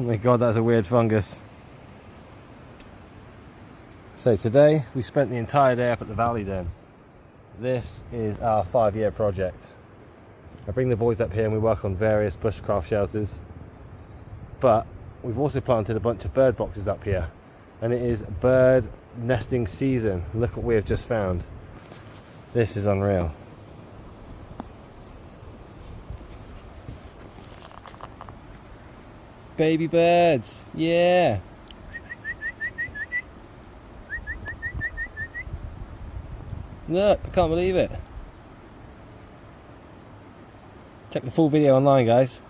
Oh my god, that's a weird fungus. So today we spent the entire day up at the Valley Den. This is our 5-year project. I bring the boys up here and we work on various bushcraft shelters, but we've also planted a bunch of bird boxes up here, and it is bird nesting season. Look what we have just found. This is unreal. Baby birds, yeah. Look, I can't believe it. Check the full video online, guys.